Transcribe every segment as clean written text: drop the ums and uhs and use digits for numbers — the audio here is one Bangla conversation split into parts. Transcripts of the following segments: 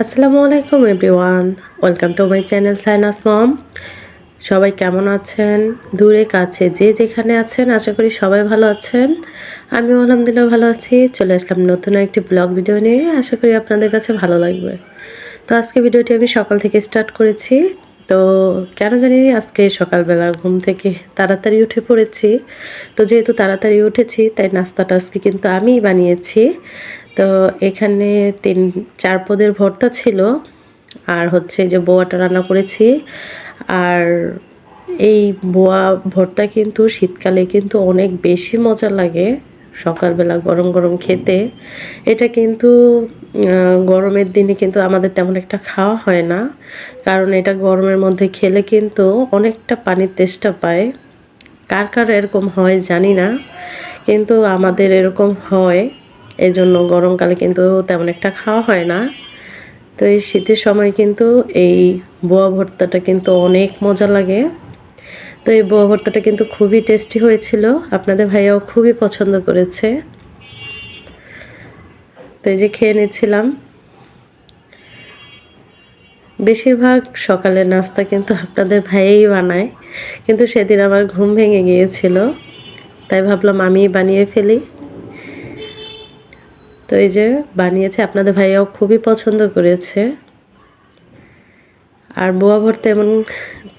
আসসালামু আলাইকুম everyone, welcome to my channel sinus mom. সবাই কেমন আছেন? দূরে কাছে যে যেখানে আছেন, আশা করি সবাই ভালো আছেন। আমিও আলহামদুলিল্লাহ ভালো আছি। চলে আসলাম নতুন একটি ব্লগ ভিডিও নিয়ে। আশা করি আপনাদের কাছে ভালো লাগবে। তো আজকে ভিডিওটি আমি সকাল থেকে স্টার্ট করেছি। তো কেন জানি আজকে সকালবেলা ঘুম থেকে তাড়াতাড়ি উঠে পড়েছি। তো যেহেতু তাড়াতাড়ি উঠেছি তাই নাস্তাটা আজকে কিন্তু আমিই বানিয়েছি। তো এখানে ৩-৪ পদের ভর্তা ছিল। আর হচ্ছে যে বোয়াটা রান্না করেছি। আর এই বোয়া ভর্তা কিন্তু শীতকালে কিন্তু অনেক বেশি মজা লাগে সকালবেলা গরম গরম খেতে। এটা কিন্তু গরমের দিনে কিন্তু আমাদের তেমন একটা খাওয়া হয় না, কারণ এটা গরমের মধ্যে খেলে কিন্তু অনেকটা পানির তেষ্টা পায়। কার কার এরকম হয় জানি না, কিন্তু আমাদের এরকম হয়। এজন্য গরমকালে কিন্তু তেমন একটা খাওয়া হয় না। তো এই শীতের সময় কিন্তু এই বোয়া ভর্তাটা কিন্তু অনেক মজা লাগে। তো এই বোয়া ভর্তাটা কিন্তু খুবই টেস্টি হয়েছিল। আপনাদের ভাইয়াও খুবই পছন্দ করেছে। তো এই যে খেয়ে নিচ্ছিলাম। বেশিরভাগ সকালের নাস্তা কিন্তু আপনাদের ভাইয়াই বানায়। কিন্তু সেদিন আমার ঘুম ভেঙে গিয়েছিল। তাই ভাবলাম আমিই বানিয়ে ফেলি। তো এই যে বানিয়েছে, আপনাদের ভাইয়াও খুবই পছন্দ করেছে। আর বোয়া ভর্তা এমন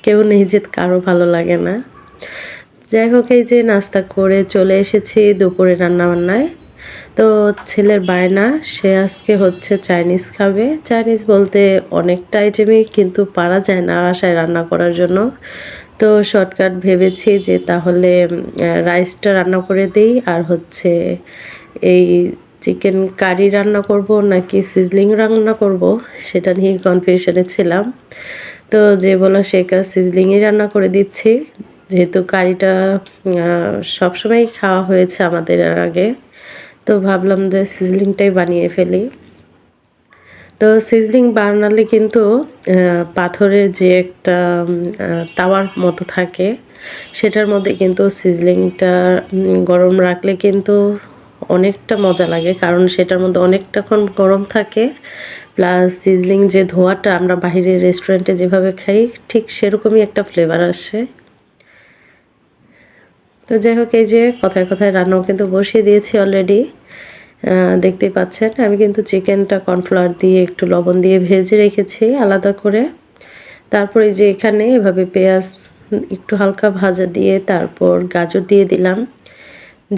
কেউ নেই যে কারো ভালো লাগে না। যাই হোক, এই যে নাস্তা করে চলে এসেছি দুপুরে রান্নাবান্নায়। তো ছেলের বায়না, সে আজকে হচ্ছে চাইনিজ খাবে। চাইনিজ বলতে অনেকটা আইটেমই কিন্তু পারা যায় না বাসায় রান্না করার জন্য। তো শর্টকাট ভেবেছি যে তাহলে রাইসটা রান্না করে দিই, আর হচ্ছে এই চিকেন কারি রান্না করব নাকি সিজলিং রান্না করব সেটা নিয়ে কনফিউশনে ছিলাম। তো যে বলা সে কাজ, সিজলিংই রান্না করে দিচ্ছি। যেহেতু কারিটা সবসময়ই খাওয়া হয়েছে আমাদের এর আগে, তো ভাবলাম যে সিজলিংটাই বানিয়ে ফেলি। তো সিজলিং বানালে কিন্তু পাথরের যে একটা তাওয়ার মতো থাকে, সেটার মধ্যে কিন্তু সিজলিংটা গরম রাখলে কিন্তু অনেকটা মজা লাগে, কারণ সেটার মধ্যে অনেকটাক্ষণ গরম থাকে। প্লাস সিজলিং যে ধোঁয়াটা আমরা বাহিরের রেস্টুরেন্টে যেভাবে খাই, ঠিক সেরকমই একটা ফ্লেভার আসে। তো যাই হোক, এই যে কথায় কথায় রান্নাও কিন্তু বসিয়ে দিয়েছি অলরেডি। দেখতেই পাচ্ছেন আমি কিন্তু চিকেনটা কর্নফ্লাওয়ার দিয়ে একটু লবণ দিয়ে ভেজে রেখেছি আলাদা করে। তারপরে যে এখানে এভাবে পেঁয়াজ একটু হালকা ভাজা দিয়ে তারপর গাজর দিয়ে দিলাম।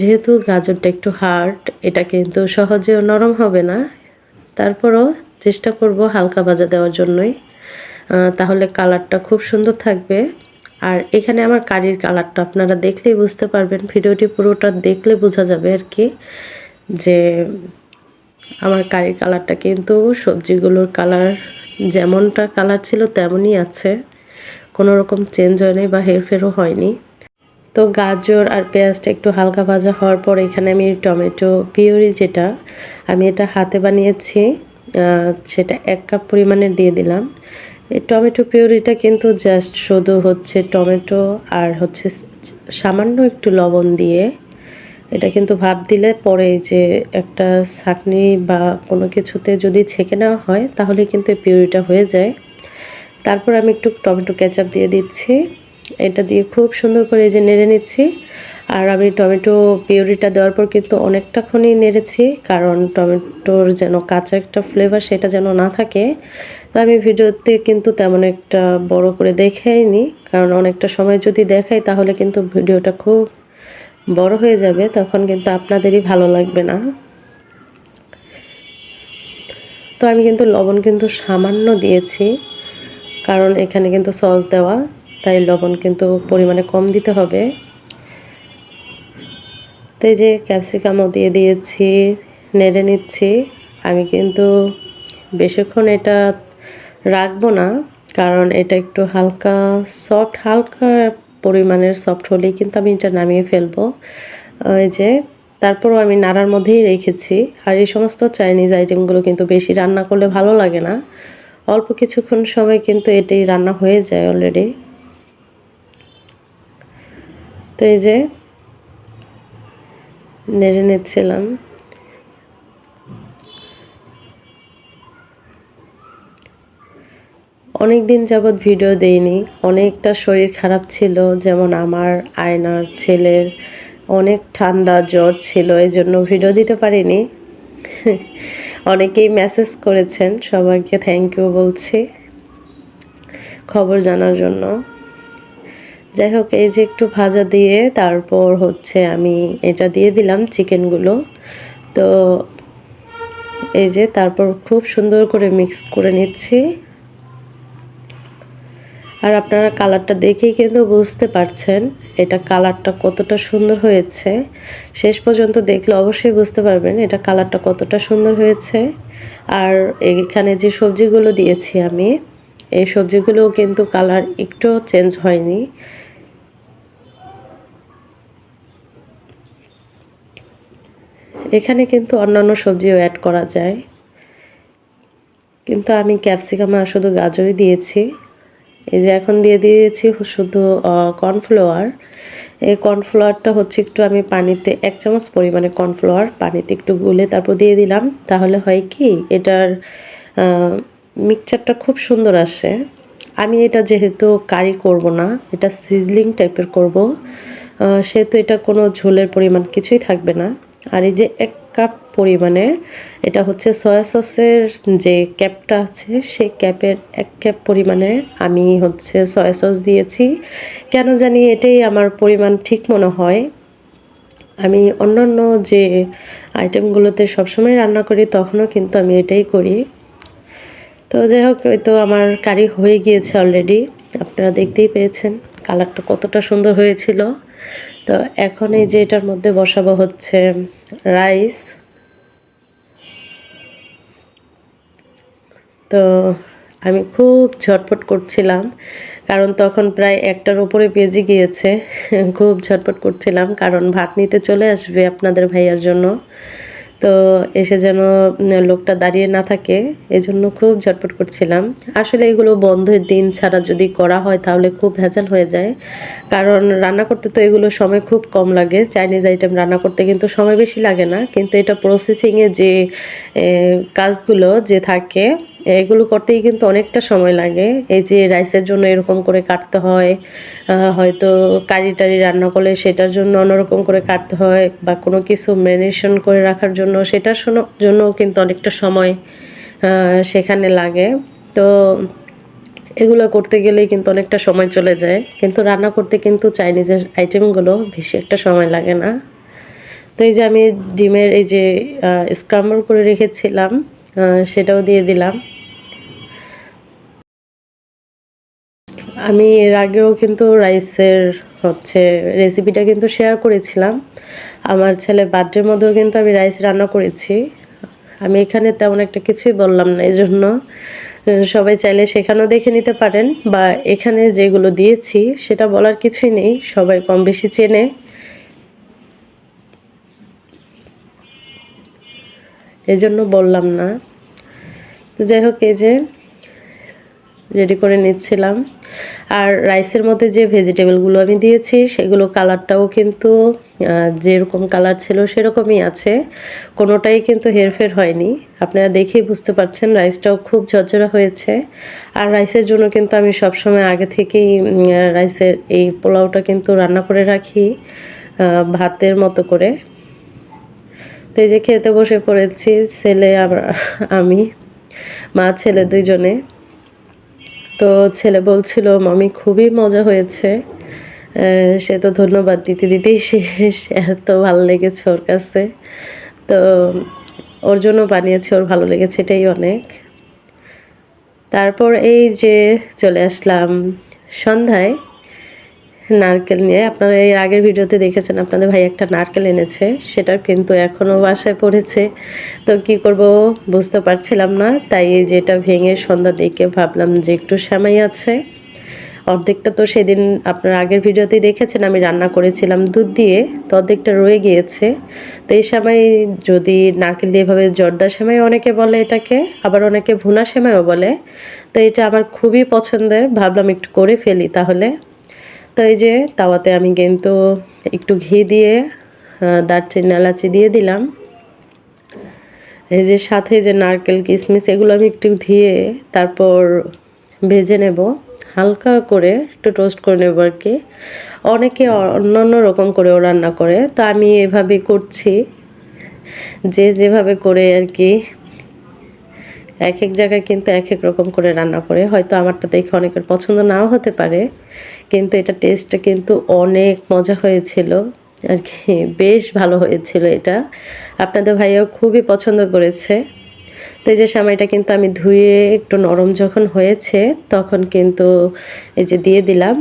যেহেতু গাজরটা একটু হার্ড, এটা কিন্তু সহজেও নরম হবে না। তারপরও চেষ্টা করব হালকা ভাজা দেওয়ার জন্যই। তাহলে কালারটা খুব সুন্দর থাকবে। আর এখানে আমার কারির কালারটা আপনারা দেখলেই বুঝতে পারবেন, ভিডিওটি পুরোটা দেখলে বোঝা যাবে আর কি, যে আমার কারির কালারটা কিন্তু সবজিগুলোর কালার যেমনটা কালার ছিল তেমনই আছে, কোনো রকম চেঞ্জ হয়নি বা হেরফেরও হয়নি। তো গাজর আর পেঁয়াজটা একটু হালকা ভাজা হওয়ার পর এখানে আমি টমেটো পিউরি, যেটা আমি এটা হাতে বানিয়েছি, সেটা 1 কাপ পরিমাণের দিয়ে দিলাম। এই টমেটো পিউরিটা কিন্তু জাস্ট শুধু হচ্ছে টমেটো আর হচ্ছে সামান্য একটু লবণ দিয়ে, এটা কিন্তু ভাপ দিলে পরে যে একটা ছাঁকনি বা কোনো কিছুতে যদি ছেঁকে নেওয়া হয় তাহলে কিন্তু এই পিউরিটা হয়ে যায়। তারপর আমি একটু টমেটো কেচাপ দিয়ে দিচ্ছি। এটা দিয়ে খুব সুন্দর করে এই যে নেড়ে নিচ্ছি। আর আমি টমেটো পিউরিটা দেওয়ার পর কিন্তু অনেকটাক্ষণই নেড়েছি, কারণ টমেটোর যেন কাঁচা একটা ফ্লেভার সেটা যেন না থাকে। তো আমি ভিডিওতে কিন্তু তেমন একটা বড় করে দেখাইনি, কারণ অনেকটা সময় যদি দেখাই তাহলে কিন্তু ভিডিওটা খুব বড় হয়ে যাবে, তখন কিন্তু আপনাদেরই ভালো লাগবে না। তো আমি কিন্তু লবণ কিন্তু সামান্য দিয়েছি, কারণ এখানে কিন্তু সস দেওয়া, তাই লবণ কিন্তু পরিমাণে কম দিতে হবে। তো এই যে ক্যাপসিকামও দিয়ে দিয়েছি, নেড়ে নিচ্ছি। আমি কিন্তু বেশিক্ষণ এটা রাখবো না, কারণ এটা একটু হালকা সফট, হালকা পরিমাণের সফট হলেই কিন্তু আমি এটা নামিয়ে ফেলবো। ওই যে তারপরও আমি নাড়ার মধ্যেই রেখেছি। আর এই সমস্ত চাইনিজ আইটেমগুলো কিন্তু বেশি রান্না করলে ভালো লাগে না, অল্প কিছুক্ষণ সময় কিন্তু এটাই রান্না হয়ে যায় অলরেডি। তো এই যে নেড়ে নিচ্ছিলাম। অনেক দিন যাবৎ ভিডিও দেইনি, অনেকটা শরীর খারাপ ছিল, যেমন আমার, আয়নার, ছেলের অনেক ঠান্ডা জ্বর ছিল, এই জন্য ভিডিও দিতে পারিনি। অনেকেই মেসেজ করেছেন, সবাইকে থ্যাংক ইউ বলছি খবর জানার জন্য। যাই হোক, এই যে একটু ভাজা দিয়ে তারপর হচ্ছে আমি এটা দিয়ে দিলাম চিকেনগুলো। তো এই যে তারপর খুব সুন্দর করে মিক্স করে নিচ্ছি। আর আপনারা কালারটা দেখেই কিন্তু বুঝতে পারছেন এটা কালারটা কতটা সুন্দর হয়েছে। শেষ পর্যন্ত দেখলে অবশ্যই বুঝতে পারবেন এটা কালারটা কতটা সুন্দর হয়েছে। আর এখানে যে সবজিগুলো দিয়েছি আমি, এই সবজিগুলোও কিন্তু কালার একটুও চেঞ্জ হয়নি। এখানে কিন্তু অন্যান্য সবজিও অ্যাড করা যায়, কিন্তু আমি ক্যাপসিকাম আর শুধু গাজরই দিয়েছি। এই যে এখন দিয়ে দিয়েছি শুধু কর্নফ্লাওয়ার। এই কর্নফ্লাওয়ারটা হচ্ছে একটু আমি পানিতে 1 চামচ পরিমাণে কর্নফ্লাওয়ার পানিতে একটু গুলে তারপর দিয়ে দিলাম। তাহলে হয় কি এটার মিক্সচারটা খুব সুন্দর আসে। আমি এটা যেহেতু কারি করব না, এটা সিজলিং টাইপের করব, সেহেতু এটা কোনো ঝোলের পরিমাণ কিছুই থাকবে না। আর এই যে 1 কাপ পরিমাণের এটা হচ্ছে সয়া সসের যে ক্যাপটা আছে সেই ক্যাপের 1 ক্যাপ পরিমাণের আমি হচ্ছে সয়া সস দিয়েছি। কেন জানি এটাই আমার পরিমাণ ঠিক মনে হয়। আমি অন্যান্য যে আইটেমগুলোতে সবসময় রান্না করি তখনও কিন্তু আমি এটাই করি। তো যাই হোক, ওই তো আমার কারি হয়ে গিয়েছে অলরেডি, আপনারা দেখতেই পেয়েছেন কালারটা কতটা সুন্দর হয়েছিল। তো এখন এই যে এটার মধ্যে বসাবো হচ্ছে রাইস। তো আমি খুব ঝটপট করছিলাম, কারণ তখন প্রায় 1টার উপরে বেজে গিয়েছে। খুব ঝটপট করছিলাম কারণ ভাত নিতে চলে আসবে আপনাদের ভাইয়ার জন্য। তো এসে যেন লোকটা দাঁড়িয়ে না থাকে, এজন্য খুব ঝটপট করছিলাম। আসলে এগুলো বন্ধের দিন ছাড়া যদি করা হয় তাহলে খুব ভেজাল হয়ে যায়, কারণ রান্না করতে তো এগুলো সময় খুব কম লাগে। চাইনিজ আইটেম রান্না করতে কিন্তু সময় বেশি লাগে না, কিন্তু এটা প্রসেসিংয়ে যে কাজগুলো যে থাকে এগুলো করতেই কিন্তু অনেকটা সময় লাগে। এই যে রাইসের জন্য এরকম করে কাটতে হয়, হয়তো কারি টারি রান্না করলে সেটার জন্য অন্যরকম করে কাটতে হয়, বা কোনো কিছু ম্যারিনেশন করে রাখার জন্য সেটার জন্যও কিন্তু অনেকটা সময় সেখানে লাগে। তো এগুলো করতে গেলেই কিন্তু অনেকটা সময় চলে যায়, কিন্তু রান্না করতে কিন্তু চাইনিজের আইটেমগুলো বেশি একটা সময় লাগে না। তো এই যে আমি ডিমের এই যে স্ক্রাম্বল করে রেখেছিলাম, সেটাও দিয়ে দিলাম। আমি এর আগেও কিন্তু রাইসের হচ্ছে রেসিপিটা কিন্তু শেয়ার করেছিলাম। আমার ছেলের বার্থডের মধ্যেও কিন্তু আমি রাইস রান্না করেছি। আমি এখানে তেমন একটা কিছুই বললাম না, এই জন্য সবাই চাইলে সেখানেও দেখে নিতে পারেন, বা এখানে যেগুলো দিয়েছি সেটা বলার কিছুই নেই, সবাই কম বেশি চেনে, এজন্য বললাম না। তো যাই হোক, এই যে রেডি করে নিচ্ছিলাম। আর রাইসের মধ্যে যে ভেজিটেবলগুলো আমি দিয়েছি সেগুলো কালারটাও কিন্তু যেরকম কালার ছিল সেরকমই আছে, কোনোটাই কিন্তু হেরফের হয়নি। আপনারা দেখেই বুঝতে পারছেন রাইসটাও খুব ঝরঝরা হয়েছে। আর রাইসের জন্য কিন্তু আমি সবসময় আগে থেকেই রাইসের এই পোলাওটা কিন্তু রান্না করে রাখি ভাতের মতো করে। তো এই যে খেতে বসে পড়েছি, ছেলে আবার আমি, মা ছেলে দুইজনে। তো ছেলে বলছিল মামি খুবই মজা হয়েছে। সে তো ধন্যবাদ দিতে দিতেই শেষ, এত ভালো লেগেছে ওর কাছে। তো ওর জন্য বানিয়েছে, ওর ভালো লেগেছে, এটাই অনেক। তারপর এই যে চলে আসলাম সন্ধ্যায় নারকেল নিয়ে। আপনারা এর আগের ভিডিওতে দেখেছেন আপনাদের ভাই একটা নারকেল এনেছে, সেটা কিন্তু এখনও বাসায় পড়েছে। তো কি করব বুঝতে পারছিলাম না, তাই এই যে এটা ভেঙে সন্ধ্যা দিকে ভাবলাম যে একটু সেমাই আছে, অর্ধেকটা তো সেদিন আপনার আগের ভিডিওতেই দেখেছেন আমি রান্না করেছিলাম দুধ দিয়ে, তো অর্ধেকটা রয়ে গিয়েছে। তো এই সেমাই যদি নারকেল দিয়ে এভাবে জর্দা সেমাই অনেকে বলে এটাকে, আবার অনেকে ভুনা সেমাইও বলে। তো এটা আমার খুবই পছন্দের, ভাবলাম একটু করে ফেলি তাহলে। তো এই যে তাওয়াতে আমি কিন্তু একটু ঘি দিয়ে দারচিনি এলাচি দিয়ে দিলাম। এই যে সাথে যে নারকেল কিশমিশ এগুলো আমি একটু ধুয়ে তারপর ভেজে নেব, হালকা করে একটু টোস্ট করে নেব আর কি। অনেকে অন্য রকম করেও রান্না করে, তো আমি এভাবেই করছি। যে যেভাবে করে আর কি, এক এক জায়গায় কিন্তু এক এক রকম করে রান্না করে। হয়তো আমারটা দেখে অনেকের পছন্দ নাও হতে পারে, কিন্তু এটা টেস্টটা কিন্তু অনেক মজা হয়েছিল আর কি, বেশ ভালো হয়েছিল এটা। আপনাদের ভাইয়াও খুবই পছন্দ করেছে। তো এই যে সেমাইটা কিন্তু আমি ধুয়ে একটু নরম যখন হয়েছে তখন কিন্তু এই যে দিয়ে দিলাম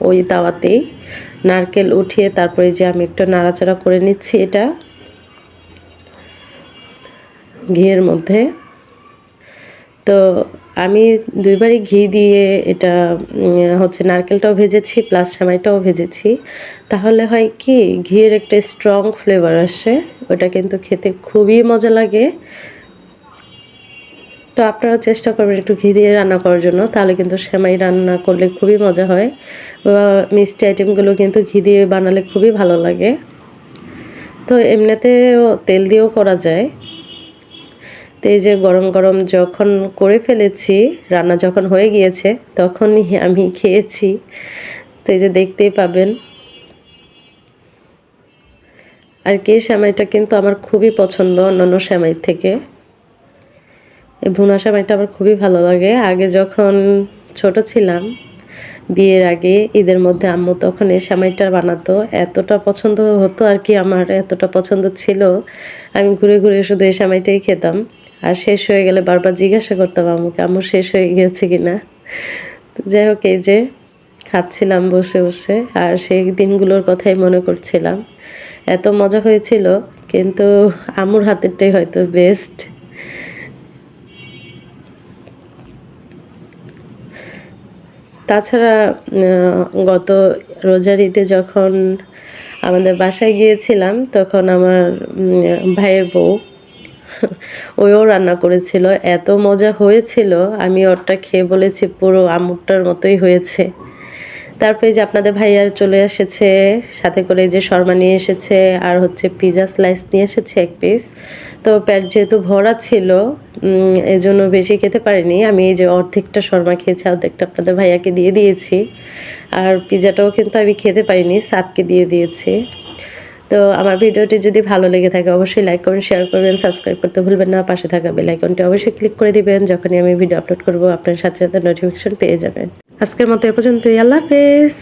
ওই তাওয়াতেই, নারকেল উঠিয়ে তারপরে যে আমি একটু নাড়াচাড়া করে নিচ্ছি এটা ঘিয়ের মধ্যে। তো আমি দুইবারই ঘি দিয়ে এটা হচ্ছে নারকেলটাও ভেজেছি প্লাস সেমাইটাও ভেজেছি। তাহলে হয় কি, ঘিয়ের একটা স্ট্রং ফ্লেভার আসে, ওটা কিন্তু খেতে খুবই মজা লাগে। তো আপনারা চেষ্টা করবেন একটু ঘি দিয়ে রান্না করার জন্য, তাহলে কিন্তু সেমাই রান্না করলে খুবই মজা হয়, বা মিষ্টি আইটেমগুলো কিন্তু ঘি দিয়ে বানালে খুবই ভালো লাগে। তো এমনিতেও তেল দিয়েও করা যায়। তো এই যে গরম গরম যখন করে ফেলেছি, রান্না যখন হয়ে গিয়েছে তখনই আমি খেয়েছি। তো এই যে দেখতেই পাবেন আর কি, সেমাইটা কিন্তু আমার খুবই পছন্দ অন্যান্য সেমাই থেকে। এই ভুনা সেমাইটা আমার খুবই ভালো লাগে। আগে যখন ছোট ছিলাম, বিয়ের আগে ঈদের মধ্যে আম্মু তখন এই সেমাইটা বানাতো, এতটা পছন্দ হতো আর কি, আমার এতটা পছন্দ ছিল, আমি ঘুরে ঘুরে শুধু এই সেমাইটাই খেতাম। আর শেষ হয়ে গেলে বারবার জিজ্ঞাসা করতাম আম্মুকে, আম্মু শেষ হয়ে গিয়েছে কিনা। তো যাই হোক, এই যে খাচ্ছিলাম বসে বসে আর সেই দিনগুলোর কথাই মনে করছিলাম। এত মজা হয়েছিল, কিন্তু আম্মুর হাতেরটাই হয়তো বেস্ট। তাছাড়া গত রোজার ঈদে যখন আমাদের বাসায় গিয়েছিলাম তখন আমার ভাইয়ের বউ ওও রান্না করেছিল, এত মজা হয়েছিল, আমি ওরটা খেয়ে বলেছি পুরো আম্মুরটার মতোই হয়েছে। তারপরে যে আপনাদের ভাইয়ার চলে এসেছে, সাথে করে যে শর্মা নিয়ে এসেছে আর হচ্ছে পিজা স্লাইস নিয়ে এসেছে 1 পিস। তো পেট যেহেতু ভরা ছিল, এজন্য বেশি খেতে পারিনি। আমি এই যে অর্ধেকটা শর্মা খেয়েছি, অর্ধেকটা আপনাদের ভাইয়াকে দিয়ে দিয়েছি। আর পিজাটাও কিন্তু আমি খেতে পারিনি, সাদকে দিয়ে দিয়েছি। তো আমার ভিডিওটি যদি ভালো লেগে থাকে অবশ্যই লাইক করবেন, শেয়ার করবেন, সাবস্ক্রাইব করতে ভুলবেন না। পাশে থাকা বেল আইকনটি অবশ্যই ক্লিক করে দিবেন, যখনই আমি ভিডিও আপলোড করব আপনার সাথে সাথে নোটিফিকেশন পেয়ে যাবেন। আজকের মতো এ পর্যন্তই, আল্লাহ হাফেজ।